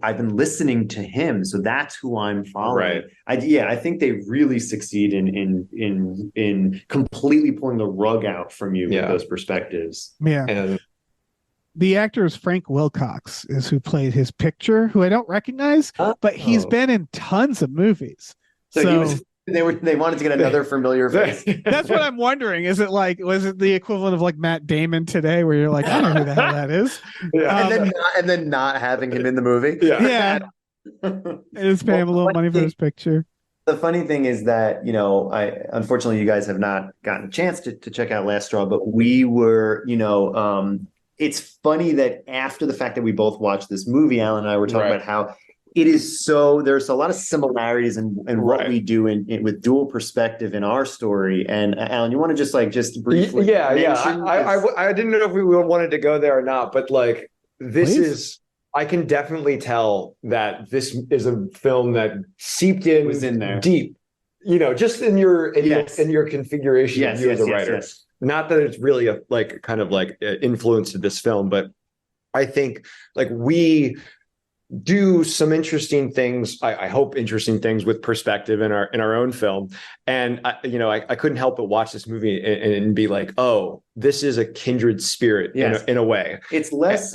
I've been listening to him, so that's who I'm following. Right. I think they really succeed in completely pulling the rug out from you with those perspectives. Yeah. And the actor is Frank Wilcox, is who played his picture, who I don't recognize, but he's been in tons of movies. So they wanted to get another familiar face. That's what I'm wondering. Was it the equivalent of like Matt Damon today, where you're like, I don't know who the hell that is? And then not having him in the movie. Yeah. And just pay him a little money for his picture. The funny thing is that, unfortunately you guys have not gotten a chance to check out Last Straw, but we were, it's funny that after the fact that we both watched this movie, Alan and I were talking about how it is there's a lot of similarities in what we do with dual perspective in our story. And Alan, you want to just briefly? I didn't know if we wanted to go there or not, but like I can definitely tell that this is a film that seeped in there deep, just in your configuration of you as a writer. not that it's really a like kind of like influenced this film, but I think like we do some interesting things. I hope interesting things with perspective in our own film. And I couldn't help but watch this movie and be like, oh, this is a kindred spirit in a way. It's less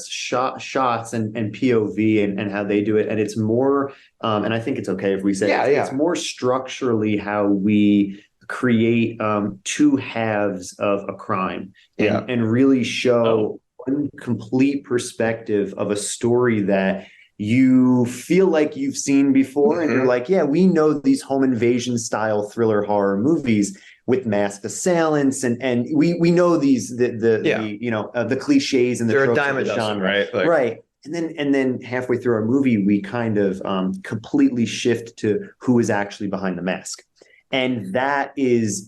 shots and POV and how they do it, and it's more. And I think it's okay if we say it's more structurally how we create two halves of a crime and really show one complete perspective of a story that you feel like you've seen before. And you're like, yeah, we know these home invasion style thriller horror movies with masked assailants, and we know these the cliches and the they're a tropes dime of a the dozen, genre, right? Like, right. And then halfway through our movie, we kind of completely shift to who is actually behind the mask. And that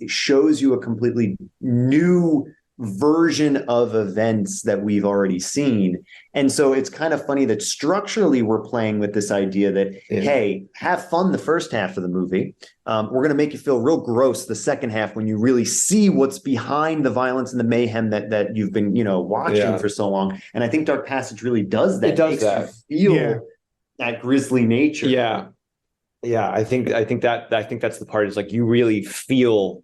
shows you a completely new version of events that we've already seen. And so it's kind of funny that structurally we're playing with this idea that, hey, have fun the first half of the movie. We're going to make you feel real gross the second half when you really see what's behind the violence and the mayhem that you've been, watching for so long. And I think Dark Passage really does that. It does that. You feel that grisly nature. Yeah. Yeah. I think that's the part is like you really feel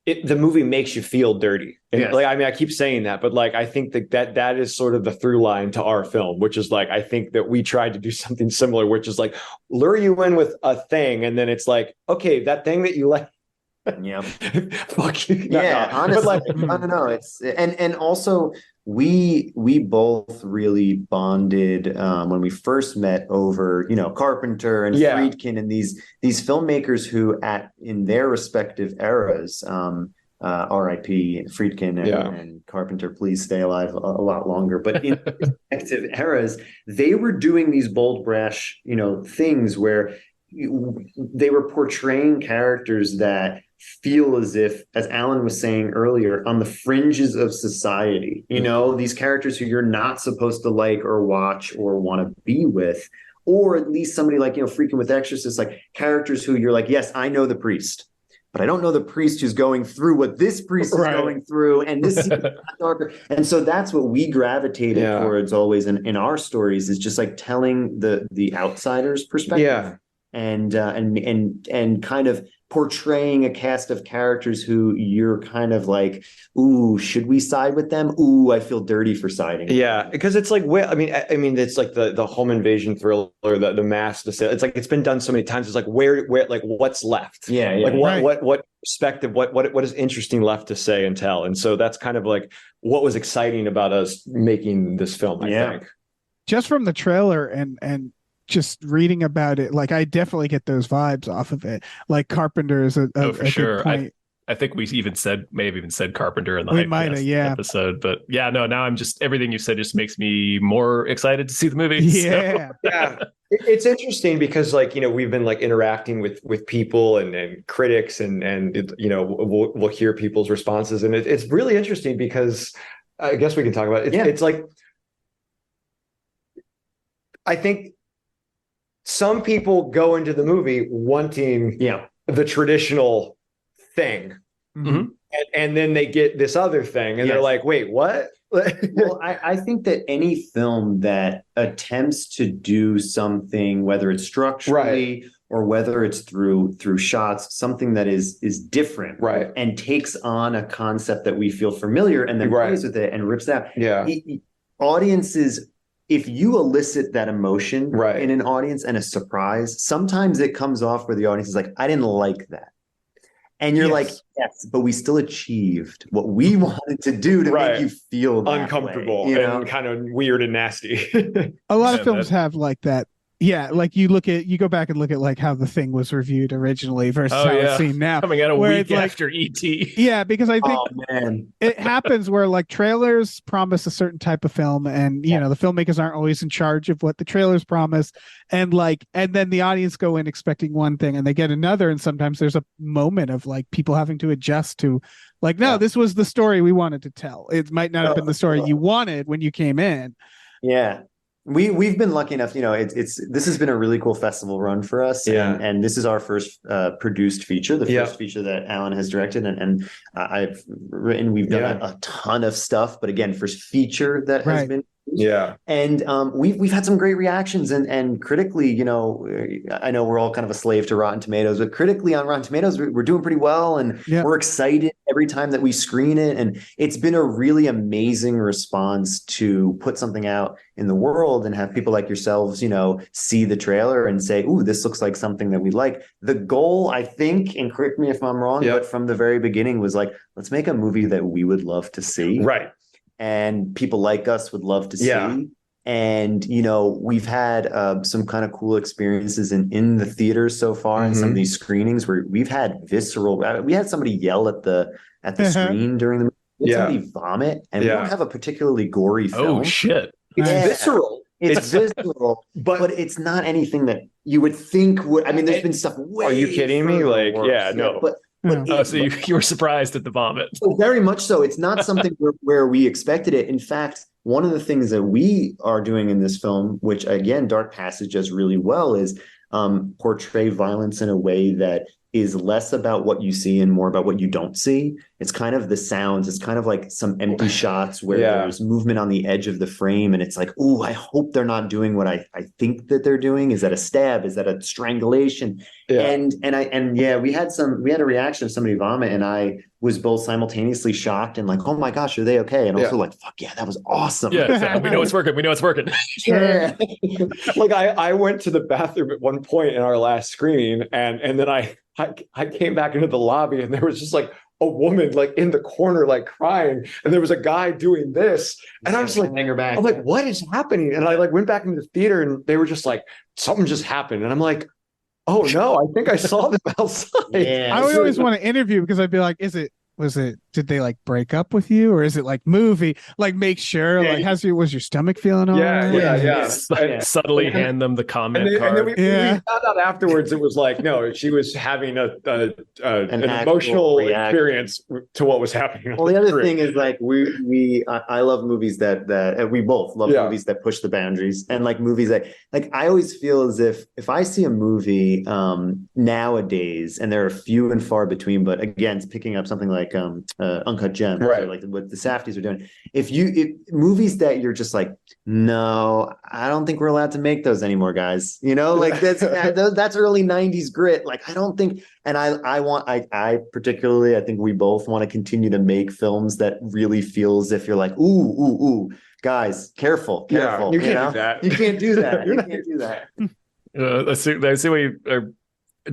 it, the movie makes you feel dirty. And like, I mean, I keep saying that, but like, I think that is sort of the through line to our film, which is like, I think that we tried to do something similar, which is like lure you in with a thing. And then it's like, okay, that thing that you like. Yeah. Fuck you. Yeah. Honestly, but like, no. It's, and also we both really bonded when we first met over, Carpenter and Friedkin and these filmmakers who in their respective eras, R.I.P. Friedkin and Carpenter, please stay alive a lot longer. But in respective eras, they were doing these bold, brash, things where they were portraying characters that feel as if, as Alan was saying earlier, on the fringes of society. These characters who you're not supposed to like or watch or want to be with, or at least somebody like, Freaking with Exorcist, like characters who you're like, yes, I know the priest, but I don't know the priest who's going through what this priest is going through. And this is darker. And so that's what we gravitated towards always in our stories, is just like telling the outsider's perspective. Yeah. And kind of portraying a cast of characters who you're kind of like, ooh, should we side with them? Ooh, I feel dirty for siding. Yeah, because it's like, I mean, it's like the home invasion thriller, the mass. It's like it's been done so many times. It's like where, like what's left? Yeah. Like what perspective? What is interesting left to say and tell? And so that's kind of like what was exciting about us making this film. I think just from the trailer and just reading about it, like I definitely get those vibes off of it. Like Carpenter is a sure. good point. I think we may have even said Carpenter in the episode, but now I'm just, everything you said just makes me more excited to see the movie. Yeah. Yeah. It's interesting because like, we've been like interacting with people and critics and we'll hear people's responses, and it's really interesting because I guess we can talk about it. It's like, I think some people go into the movie wanting the traditional thing, and then they get this other thing, and they're like, "Wait, what?" Well, I think that any film that attempts to do something, whether it's structurally or whether it's through shots, something that is different, and takes on a concept that we feel familiar, and then plays with it and rips it out. Audiences. If you elicit that emotion in an audience and a surprise, sometimes it comes off where the audience is like, I didn't like that. And you're like, yes, but we still achieved what we wanted to do to make you feel that uncomfortable way, and kind of weird and nasty. A lot of films have like that. Yeah, like you go back and look at like how The Thing was reviewed originally versus how it's seen now. Coming out a week after E.T. Yeah, because I think it happens where like trailers promise a certain type of film, and the filmmakers aren't always in charge of what the trailers promise, and then the audience go in expecting one thing and they get another, and sometimes there's a moment of like people having to adjust to like, no, this was the story we wanted to tell. It might not have been the story you wanted when you came in. Yeah. We've been lucky enough, this has been a really cool festival run for us. Yeah. And this is our first produced feature, the Yeah. first feature that Alan has directed. And I've written, we've done a ton of stuff, but again, first feature that has been. Yeah. And we've had some great reactions and critically, I know we're all kind of a slave to Rotten Tomatoes, but critically on Rotten Tomatoes, we're doing pretty well. And we're excited every time that we screen it. And it's been a really amazing response to put something out in the world and have people like yourselves, see the trailer and say, ooh, this looks like something that we like. The goal, I think, and correct me if I'm wrong, but from the very beginning was like, let's make a movie that we would love to see. Right. And people like us would love to see. And, we've had some kind of cool experiences in the theaters so far in some of these screenings where we've had we had somebody yell at the screen during the movie. We had somebody vomit, and we don't have a particularly gory film. Oh, shit. It's visceral. It's visceral, but it's not anything that you would think would. I mean, there's been stuff way. Are you kidding me? Like, worse. no. But so you were surprised at the vomit. Oh, very much so. It's not something where we expected it. In fact, one of the things that we are doing in this film, which again, Dark Passage does really well, is portray violence in a way that is less about what you see and more about what you don't see. It's kind of the sounds. It's kind of like some empty shots where there's movement on the edge of the frame. And it's like, ooh, I hope they're not doing what I think that they're doing. Is that a stab? Is that a strangulation? Yeah. And we had a reaction of somebody vomit, and I was both simultaneously shocked and like, oh my gosh, are they okay? And also like, fuck yeah, that was awesome. Yeah, we know it's working. We know it's working. Yeah. Like I went to the bathroom at one point in our last screening, and then I came back into the lobby, and there was just like a woman like in the corner like crying, and there was a guy doing this, and I was like, I'm like, what is happening? And I like went back into the theater, and they were just like, something just happened, and I'm like, oh no, I think I saw them outside. Yeah. I always want to interview because I'd be like, did they like break up with you, or is it like movie? Like make sure, like was your stomach feeling all right? Yeah. Subtly hand them the comment card. And then we found out afterwards it was like, no, she was having an emotional experience to what was happening. Well, the other thing is like I love movies that we both love movies that push the boundaries, and like movies that like I always feel as if I see a movie nowadays, and there are few and far between, but again, picking up something like Uncut Gems, right? Like what the Safdies are doing. If movies that you're just like, no, I don't think we're allowed to make those anymore, guys. Like that's early '90s grit. Like I don't think, and I particularly, I think we both want to continue to make films that really feel as if you're like, ooh, guys, careful. Yeah, you can't do that. You can't do that. You can't do that. Let's see we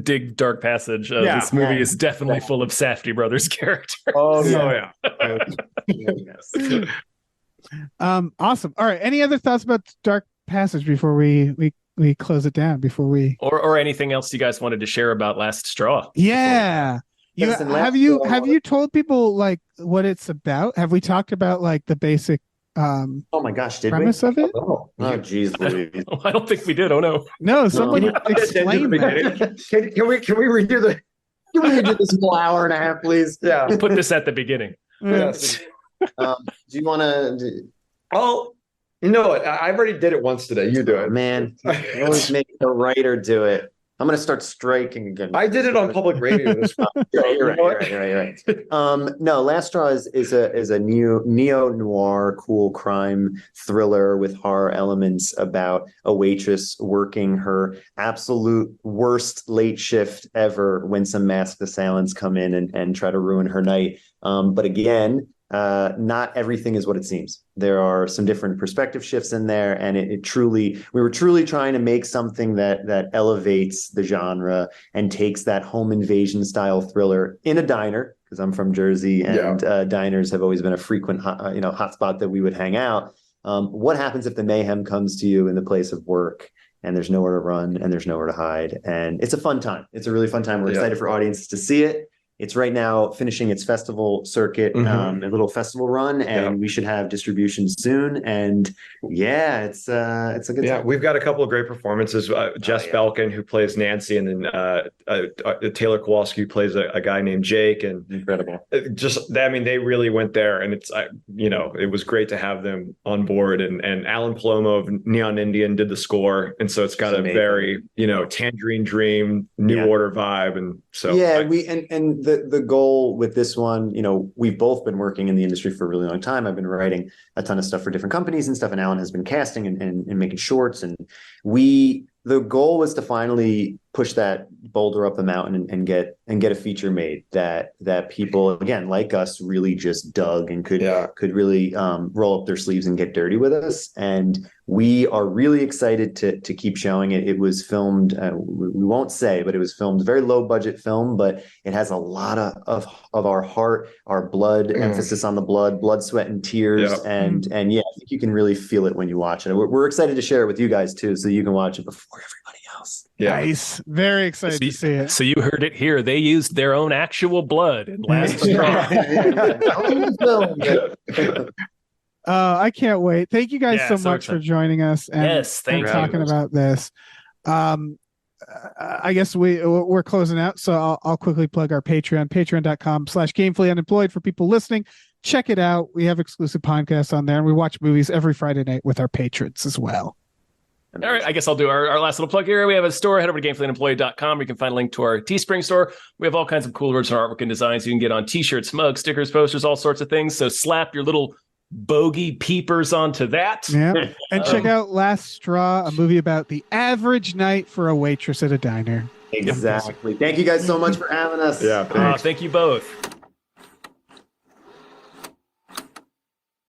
dig Dark Passage. This movie is definitely full of Safdie brothers characters. Oh yeah. Awesome. All right. Any other thoughts about Dark Passage before we close it down? Before we or anything else you guys wanted to share about Last Straw? Yeah. Have you told people like what it's about? Have we talked about like the basic oh my gosh, did premise we? of it? Oh geez, Louise. I don't think we did. Oh no. No, someone explain that. Can we redo the Can we redo this whole hour and a half, please? Yeah. Put this at the beginning. Yes. Do you want to? Oh, you know what? I already did it once today. You do it, man. I always make the writer do it. I'm going to start striking again. I did it on public radio this month. You're right. No, Last Straw is a neo-noir cool crime thriller with horror elements about a waitress working her absolute worst late shift ever when some masked assailants come in and try to ruin her night. But again, not everything is what it seems. There are some different perspective shifts in there, and we were truly trying to make something that elevates the genre and takes that home invasion style thriller in a diner, because I'm from Jersey, and diners have always been a frequent hotspot that we would hang out. What happens if the mayhem comes to you in the place of work, and there's nowhere to run and there's nowhere to hide? And it's a fun time. It's a really fun time. We're excited for audiences to see it. It's right now finishing its festival circuit, a little festival run, and we should have distribution soon. And it's a good time. We've got a couple of great performances. Jess Belkin, who plays Nancy, and then Taylor Kowalski, who plays a guy named Jake. And incredible. They really went there, and it was great to have them on board. And Alan Palomo of Neon Indian did the score, and so it's got a very Tangerine Dream, New Order vibe, and so the goal with this one, we've both been working in the industry for a really long time. I've been writing a ton of stuff for different companies and stuff, and Alan has been casting and making shorts. And the goal was to finally push that boulder up the mountain and get a feature made that people, again, like us, really just dug and could really roll up their sleeves and get dirty with us. And we are really excited to keep showing it. It was filmed, we won't say, but it was filmed, very low budget film, but it has a lot of our heart, our blood, emphasis on the blood, sweat, and tears. And I think you can really feel it when you watch it. We're excited to share it with you guys too, so you can watch it before everybody else. Nice. Very excited to see it. So you heard it here. They used their own actual blood in Last Straw. I can't wait. Thank you guys so much for joining us and talking about this. I guess we're closing out, so I'll quickly plug our patreon.com/gamefullyunemployed for people listening. Check it out. We have exclusive podcasts on there, and we watch movies every Friday night with our patrons as well. All right, I guess I'll do our last little plug here. We have a store. Head over to gamefullyunemployed.com where you can find a link to our Teespring store. We have all kinds of cool original artwork and designs you can get on t-shirts, mugs, stickers, posters, all sorts of things. So slap your little bogey peepers onto that. Yeah. And check out Last Straw, a movie about the average night for a waitress at a diner. Exactly. Thank you guys so much for having us. Yeah, thanks. Thank you both.